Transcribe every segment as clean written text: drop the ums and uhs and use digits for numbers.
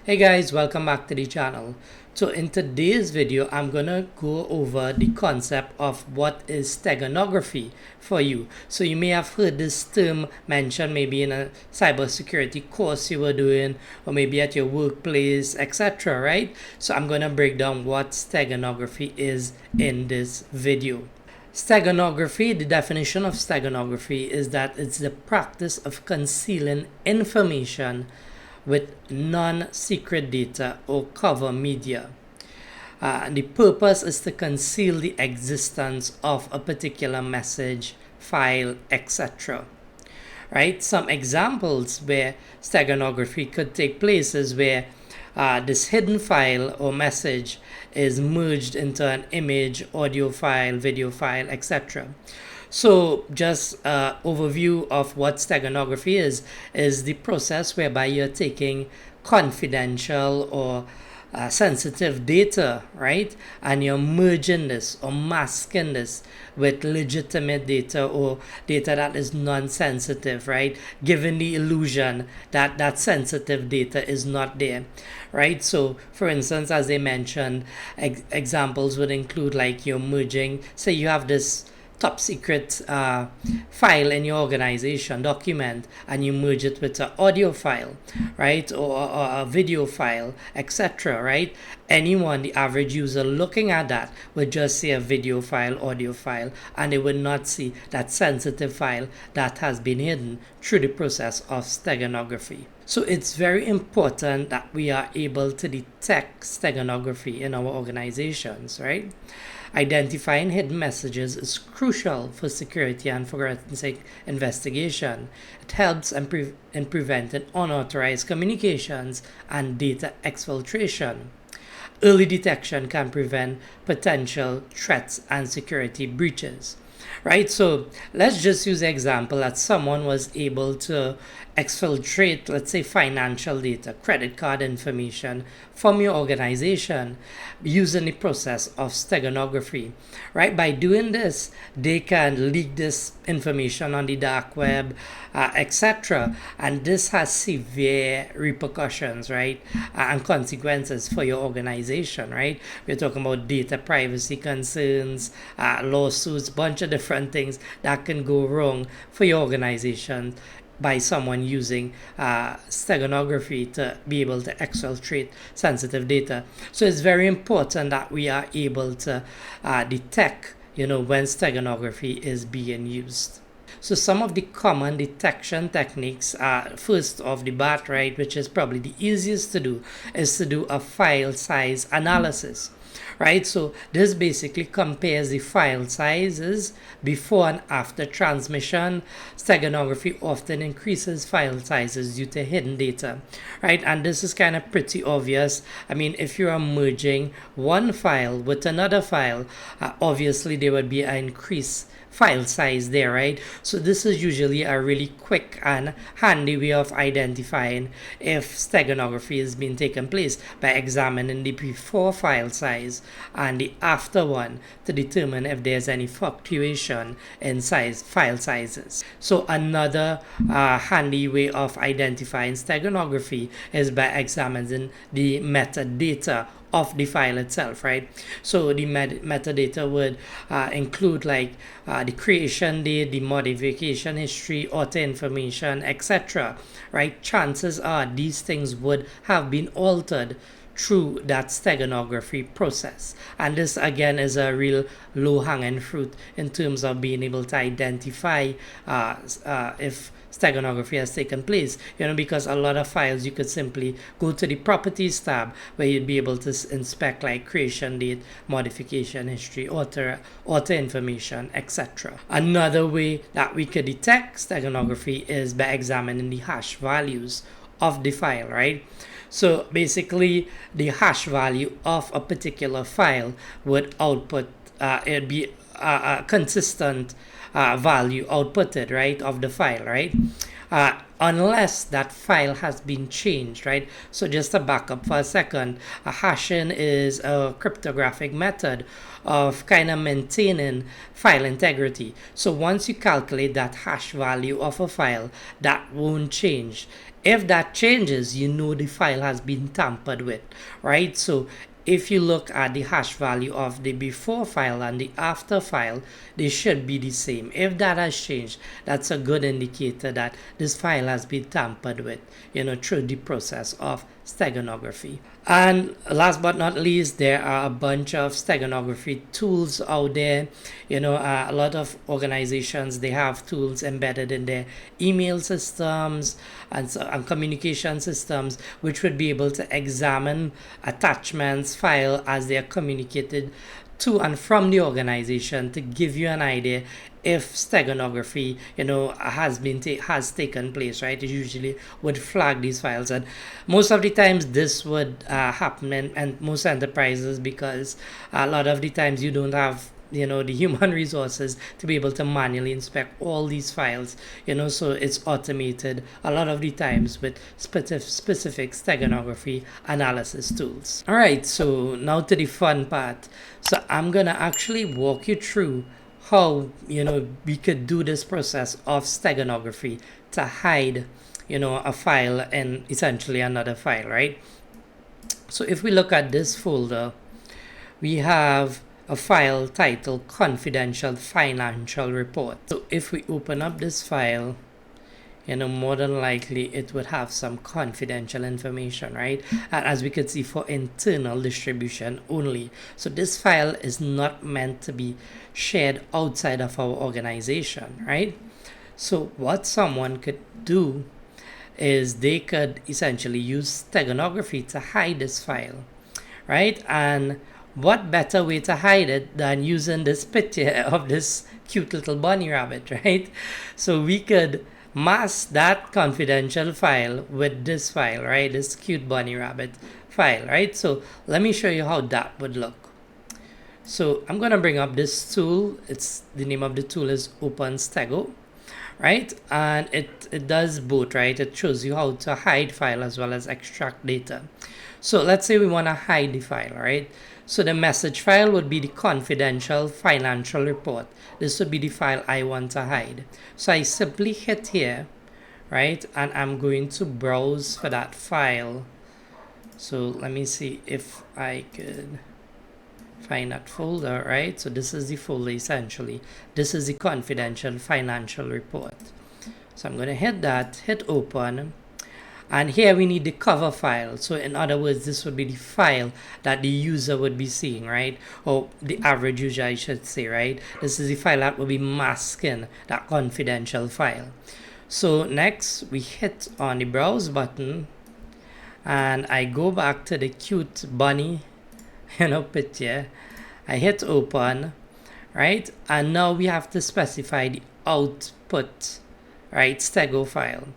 Hey guys, welcome back to the channel. So in today's video, I'm gonna go over the concept of what is steganography for you. So you may have heard this term mentioned maybe in a cybersecurity course you were doing, or maybe at your workplace, etc. Right? So I'm gonna break down what steganography is in this video. Steganography, the definition of steganography is that it's the practice of concealing information with non-secret data or cover media. The purpose is to conceal the existence of a particular message, file, etc. Right? Some examples where steganography could take place is where this hidden file or message is merged into an image, audio file, video file, etc. So just overview of what steganography is the process whereby you're taking confidential or sensitive data, right? And you're merging this or masking this with legitimate data or data that is non-sensitive, right? Giving the illusion that that sensitive data is not there, right? So for instance, as I mentioned, examples would include like you're merging, say you have this top secret file in your organization document and you merge it with an audio file, right, or a video file, etc. Right? Anyone, the average user looking at that would just see a video file, audio file, and they would not see that sensitive file that has been hidden through the process of steganography. So it's very important that we are able to detect steganography in our organizations, right? Identifying hidden messages is crucial for security and forensic investigation. It helps in preventing unauthorized communications and data exfiltration. Early detection can prevent potential threats and security breaches. Right, so let's just use the example that someone was able to exfiltrate, let's say, financial data, credit card information from your organization using the process of steganography. Right, by doing this, they can leak this information on the dark web, etc. And this has severe repercussions, right, and consequences for your organization. Right, we're talking about data privacy concerns, lawsuits, bunch of different things that can go wrong for your organization by someone using steganography to be able to exfiltrate sensitive data. So it's very important that we are able to detect, when steganography is being used. So some of the common detection techniques, first off the bat, right, which is probably the easiest to do, is to do a file size analysis. Right, so this basically compares the file sizes before and after transmission. Steganography often increases file sizes due to hidden data, right? And this is kind of pretty obvious. I mean, if you are merging one file with another file, obviously there would be an increased file size there, right? So this is usually a really quick and handy way of identifying if steganography is being taken place by examining the before file size and the after one to determine if there's any fluctuation in file sizes. So another handy way of identifying steganography is by examining the metadata of the file itself, right? So the metadata would include like the creation date, the modification history, author information, etc. Right? Chances are these things would have been altered through that steganography process, and this again is a real low-hanging fruit in terms of being able to identify if steganography has taken place, because a lot of files you could simply go to the properties tab where you'd be able to inspect like creation date, modification history, author information, etc. Another way that we could detect steganography is by examining the hash values of the file, right? So basically the hash value of a particular file would output, it'd be a consistent value outputted, right, of the file, right? Unless that file has been changed, right? So just to back up for a second, hashing is a cryptographic method of kind of maintaining file integrity. So once you calculate that hash value of a file, that won't change If that changes, you know the file has been tampered with, right? So if you look at the hash value of the before file and the after file, they should be the same. If that has changed, that's a good indicator that this file has been tampered with, through the process of steganography. And last but not least, there are a bunch of steganography tools out there. A lot of organizations, they have tools embedded in their email systems and communication systems, which would be able to examine attachments, file as they are communicated to and from the organization to give you an idea if steganography has taken place, right? It usually would flag these files, and most of the times this would happen in most enterprises, because a lot of the times you don't have the human resources to be able to manually inspect all these files, so it's automated a lot of the times with specific steganography analysis tools. All right, so now to the fun part. So I'm gonna actually walk you through how we could do this process of steganography to hide a file and essentially another file, right? So if we look at this folder, we have a file titled confidential financial report. So if we open up this file, more than likely it would have some confidential information, right? And as we could see, for internal distribution only. So this file is not meant to be shared outside of our organization, right? So what someone could do is they could essentially use steganography to hide this file, right? And what better way to hide it than using this picture of this cute little bunny rabbit, right? So we could mask that confidential file with this file, right? This cute bunny rabbit file, right? So let me show you how that would look. So I'm gonna bring up this tool. The name of the tool is OpenStego, right? And it does both, right? It shows you how to hide file as well as extract data. So let's say we want to hide the file, right? So the message file would be the confidential financial report. This would be the file I want to hide. So I simply hit here, right? And I'm going to browse for that file. So let me see if I could find that folder, right? So this is the folder essentially. This is the confidential financial report. So I'm going to hit that, hit open. And here we need the cover file. So in other words, this would be the file that the user would be seeing, right? Or the average user, I should say, right? This is the file that will be masking that confidential file. So next, we hit on the browse button. And I go back to the cute bunny, picture. I hit open, right? And now we have to specify the output, right? Stego file.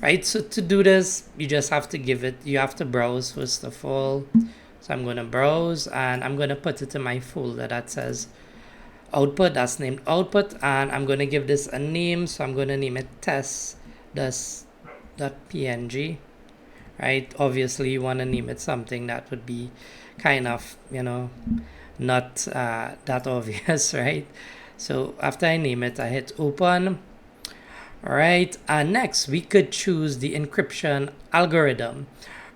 Right, so to do this, you just have to you have to browse first of all. So I'm going to browse and I'm going to put it in my folder that says output, that's named output, and I'm going to give this a name. So I'm going to name it test.png, right? Obviously, you want to name it something that would be kind of, not that obvious, right? So after I name it, I hit open. All right, and next we could choose the encryption algorithm,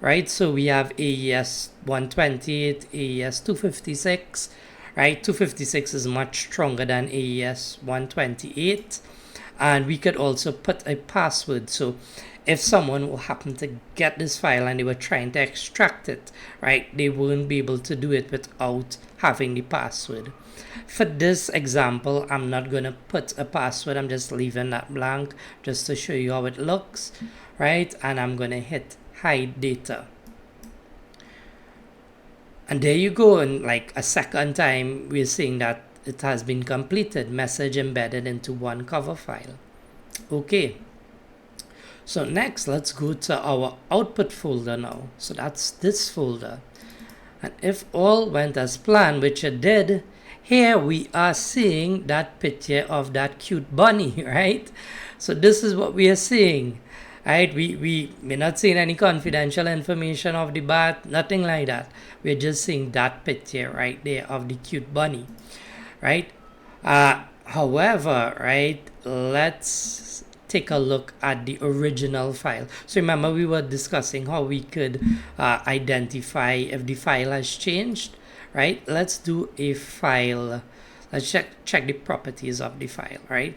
right? So we have AES 128, AES 256, right? 256 is much stronger than AES 128, and we could also put a password. So if someone will happen to get this file and they were trying to extract it, right, they wouldn't be able to do it without having the password. For this example, I'm not going to put a password. I'm just leaving that blank just to show you how it looks, right? And I'm going to hit hide data. And there you go. In like a second time, we're seeing that it has been completed. Message embedded into one cover file. Okay. So next, let's go to our output folder now. So that's this folder. And if all went as planned, which it did, here we are seeing that picture of that cute bunny, right? So this is what we are seeing, right? We're not seeing any confidential information of the bat, nothing like that. We're just seeing that picture right there of the cute bunny, right? However, right, let's take a look at the original file. So remember, we were discussing how we could identify if the file has changed, right? Let's do a file. Let's check the properties of the file, right?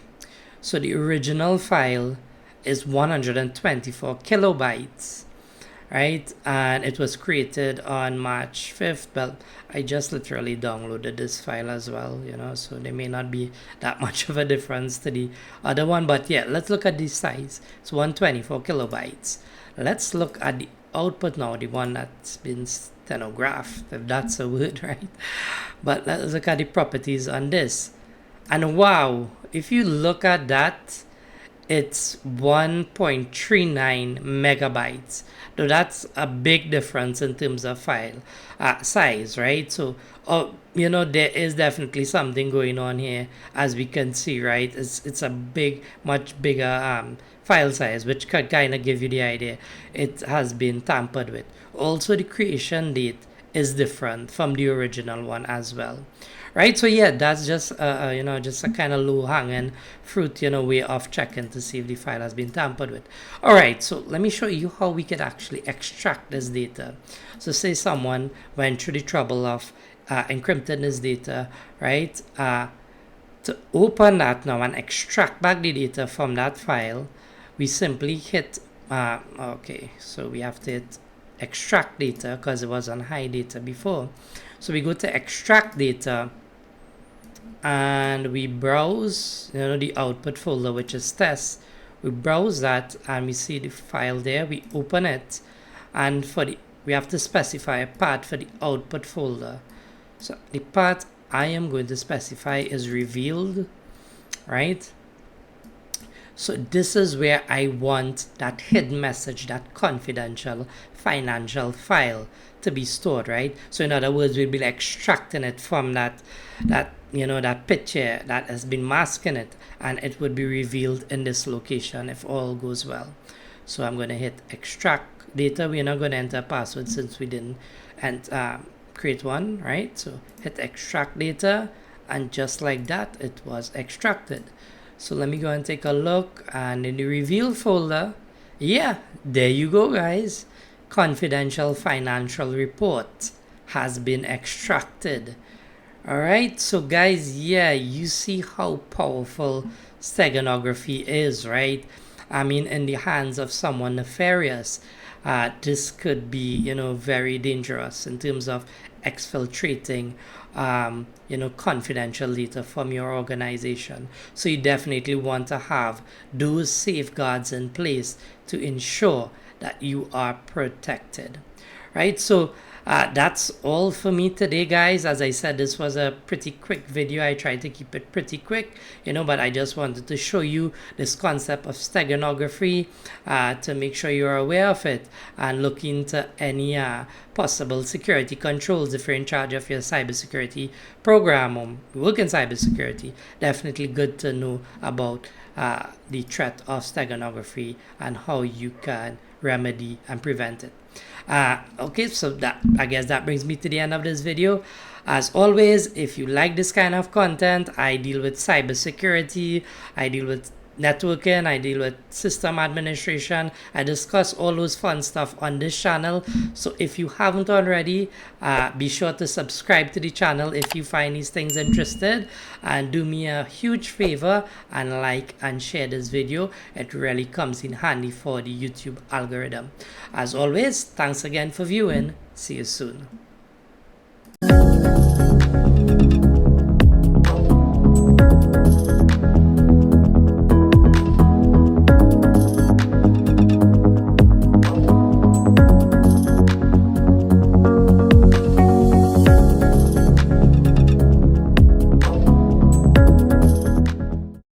So the original file is 124 kilobytes, right? And it was created on March 5th. Well, I just literally downloaded this file as well, you know, so there may not be that much of a difference to the other one. But yeah, let's look at the size. It's 124 kilobytes. Let's look at the output now, the one that's been stenographed, if that's a word, right? But let's look at the properties on this. And wow, if you look at that, it's 1.39 megabytes. So that's a big difference in terms of file size, right? So you know, there is definitely something going on here, as we can see, right? It's a much bigger file size, which could kind of give you the idea it has been tampered with. Also, the creation date is different from the original one as well, right? So yeah, that's just you know, just a kind of low hanging fruit, you know, way of checking to see if the file has been tampered with. All right, so let me show you how we could actually extract this data. So say someone went through the trouble of encrypting this data, right? To open that now and extract back the data from that file, we simply hit okay, so we have to hit extract data because it was on high data before. So we go to extract data and we browse, you know, the output folder, which is test. We browse that and we see the file there. We open it, and we have to specify a path for the output folder. So the path I am going to specify is revealed, right? So this is where I want that hidden message, that confidential financial file to be stored, right? So in other words, we'll be extracting it from that you know, that picture that has been masking it, and it would be revealed in this location if all goes well. So I'm going to hit extract data. We're not going to enter a password since we didn't create one, right? So hit extract data, and just like that, it was extracted. So let me go and take a look, and in the reveal folder, yeah, there you go, guys. Confidential financial report has been extracted. All right, so guys, yeah, you see how powerful steganography is, right? I mean, in the hands of someone nefarious, this could be, you know, very dangerous in terms of exfiltrating you know, confidential data from your organization. So you definitely want to have those safeguards in place to ensure that you are protected, right? So that's all for me today, guys. As I said, this was a pretty quick video. I tried to keep it pretty quick, you know, but I just wanted to show you this concept of steganography to make sure you're aware of it and look into any possible security controls if you're in charge of your cybersecurity program or work in cybersecurity. Definitely good to know about the threat of steganography and how you can remedy and prevent it. Okay, so that, I guess that brings me to the end of this video. As always, if you like this kind of content, I deal with cybersecurity, I deal with networking, I deal with system administration. I discuss all those fun stuff on this channel. So if you haven't already, be sure to subscribe to the channel if you find these things interested, and do me a huge favor and like and share this video. It really comes in handy for the YouTube algorithm. As always, thanks again for viewing. See you soon.